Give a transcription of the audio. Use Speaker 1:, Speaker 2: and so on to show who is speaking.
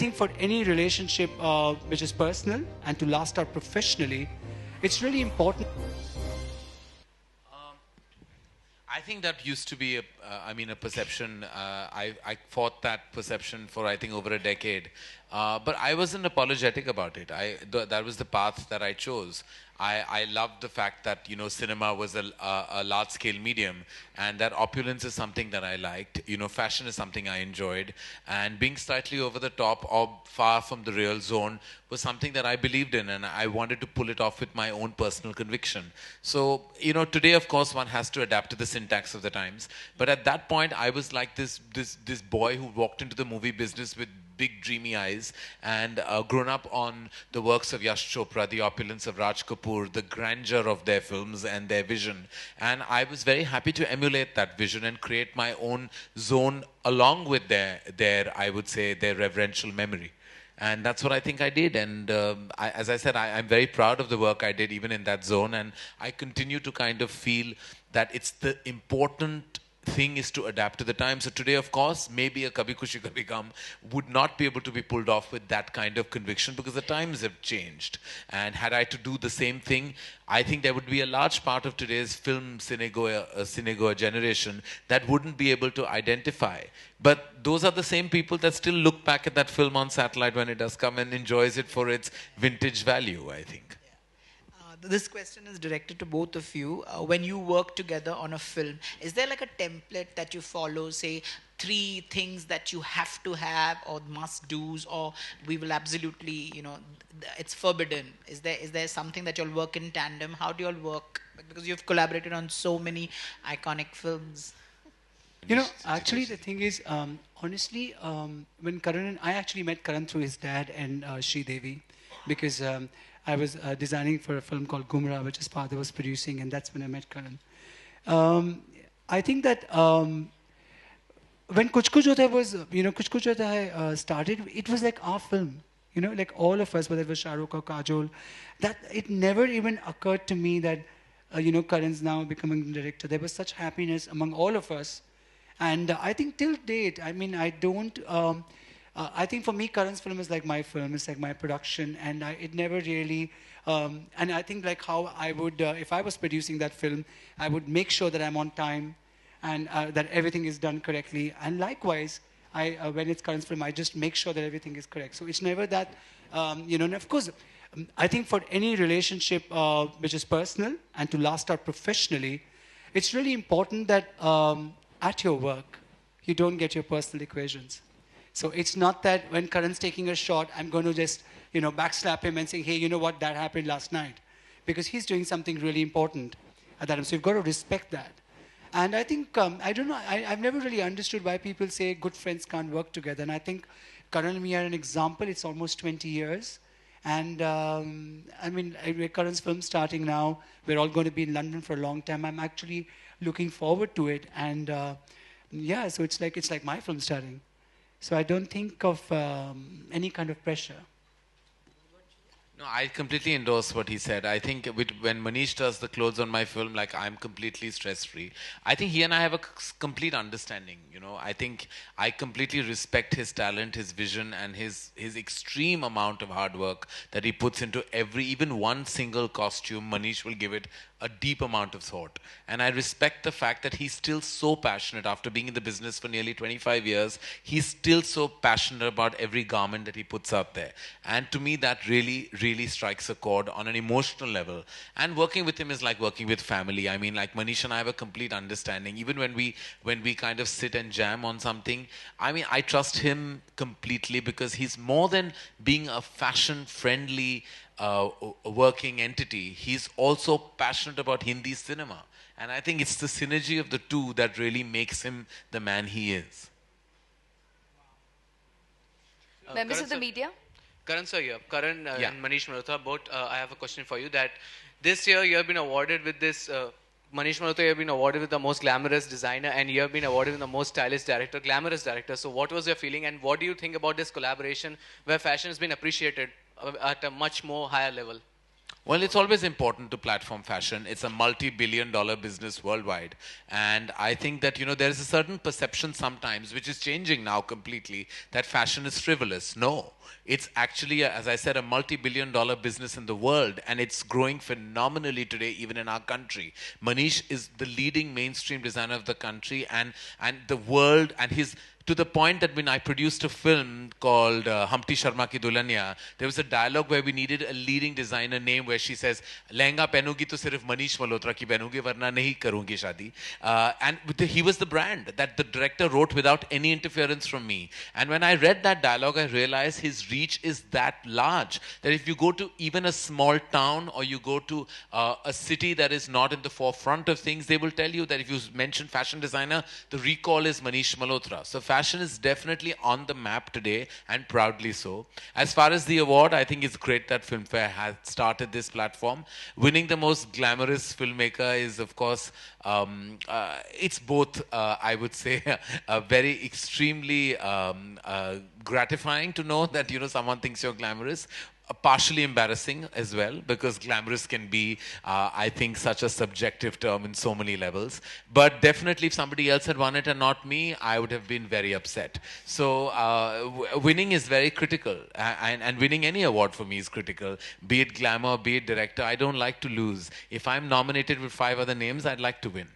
Speaker 1: think for any relationship which is personal and to last out professionally, it's really important.
Speaker 2: I think that used to be a perception. I fought that perception for I think over a decade, but I wasn't apologetic about it. That was the path that I chose. I loved the fact that cinema was a large scale medium, and that opulence is something that I liked. Fashion is something I enjoyed, and being slightly over the top or far from the real zone was something that I believed in, and I wanted to pull it off with my own personal conviction. So today of course one has to adapt to the syntax of the times, but at that point I was like this boy who walked into the movie business with big dreamy eyes and grown up on the works of Yash Chopra, the opulence of Raj Kapoor, the grandeur of their films and their vision. And I was very happy to emulate that vision and create my own zone along with their I would say, their reverential memory. And that's what I think I did. And as I said, I'm very proud of the work I did even in that zone. And I continue to kind of feel that it's the important thing is to adapt to the time. So today, of course, maybe a Kabhi Khushi Kabhie Gham would not be able to be pulled off with that kind of conviction because the times have changed. And had I to do the same thing, I think there would be a large part of today's film cinegoer generation that wouldn't be able to identify. But those are the same people that still look back at that film on satellite when it does come and enjoys it for its vintage value, I think.
Speaker 3: This question is directed to both of you. When you work together on a film, is there like a template that you follow, say 3 things that you have to have or must-dos, or we will absolutely, it's forbidden? Is there something that you'll work in tandem? How do you all work? Because you've collaborated on so many iconic films.
Speaker 1: Actually the thing is, honestly, when I actually met Karan through his dad and Sridevi, because I was designing for a film called Gumrah, which his father was producing, and that's when I met Karan. I think that when Kuch Kuch Hota Hai was, Kuch Kuch Hota Hai started, it was like our film. Like all of us, whether it was Shah Rukh or Kajol, that it never even occurred to me that, Karan's now becoming the director. There was such happiness among all of us. And I think till date, I mean, I don't... I think for me, Karan's film is like my film. It's like my production, and it never really. And I think like how I would, if I was producing that film, I would make sure that I'm on time, and that everything is done correctly. And likewise, when it's Karan's film, I just make sure that everything is correct. So it's never that, And of course, I think for any relationship which is personal and to last out professionally, it's really important that at your work, you don't get your personal equations. So it's not that when Karan's taking a shot, I'm going to just, backslap him and say, hey, you know what, that happened last night. Because he's doing something really important at that time. So you've got to respect that. And I think, I don't know, I've never really understood why people say good friends can't work together. And I think Karan and me are an example. It's almost 20 years. And I mean, Karan's film starting now. We're all going to be in London for a long time. I'm actually looking forward to it. And yeah, so it's like my film starting. So I don't think of any kind of pressure.
Speaker 2: No, I completely endorse what he said. I think when Manish does the clothes on my film, like I'm completely stress-free. I think he and I have a complete understanding. I think I completely respect his talent, his vision, and his extreme amount of hard work that he puts into even one single costume. Manish will give it a deep amount of thought. And I respect the fact that he's still so passionate after being in the business for nearly 25 years. He's still so passionate about every garment that he puts out there. And to me, that really, really strikes a chord on an emotional level. And working with him is like working with family. I mean, like Manish and I have a complete understanding. Even when we kind of sit and jam on something, I mean, I trust him completely because he's more than being a fashion-friendly working entity. He's also passionate about Hindi cinema. And I think it's the synergy of the two that really makes him the man he is.
Speaker 4: Members of the media?
Speaker 5: Karan sir here. Karan and Manish Malhotra, both, I have a question for you that this year you have been awarded with this, Manish Malhotra, you have been awarded with the most glamorous designer and you have been awarded with the most stylish director, glamorous director. So what was your feeling and what do you think about this collaboration where fashion has been appreciated at a much more higher level?
Speaker 2: Well, it's always important to platform fashion. It's a multi-billion-dollar business worldwide. And I think that, there is a certain perception sometimes, which is changing now completely, that fashion is frivolous. No. It's actually, as I said, a multi-billion-dollar business in the world, and it's growing phenomenally today, even in our country. Manish is the leading mainstream designer of the country, and the world, and his... To the point that when I produced a film called Humpty Sharma Ki Dulhania, there was a dialogue where we needed a leading designer name where she says, "Lehenga pehnugi to sirf Manish Malhotra ki pehnugi, varna nahi karungi shadi." And he was the brand that the director wrote without any interference from me. And when I read that dialogue, I realized his reach is that large that if you go to even a small town or you go to a city that is not in the forefront of things, they will tell you that if you mention fashion designer, the recall is Manish Malhotra. So fashion is definitely on the map today, and proudly so. As far as the award, I think it's great that Filmfare has started this platform. Winning the most glamorous filmmaker is, of course, it's both, I would say, very extremely gratifying to know that, someone thinks you're glamorous. Partially embarrassing as well, because glamorous can be, I think, such a subjective term in so many levels. But definitely, if somebody else had won it and not me, I would have been very upset. So winning is very critical, and winning any award for me is critical. Be it glamour, be it director, I don't like to lose. If I'm nominated with 5 other names, I'd like to win.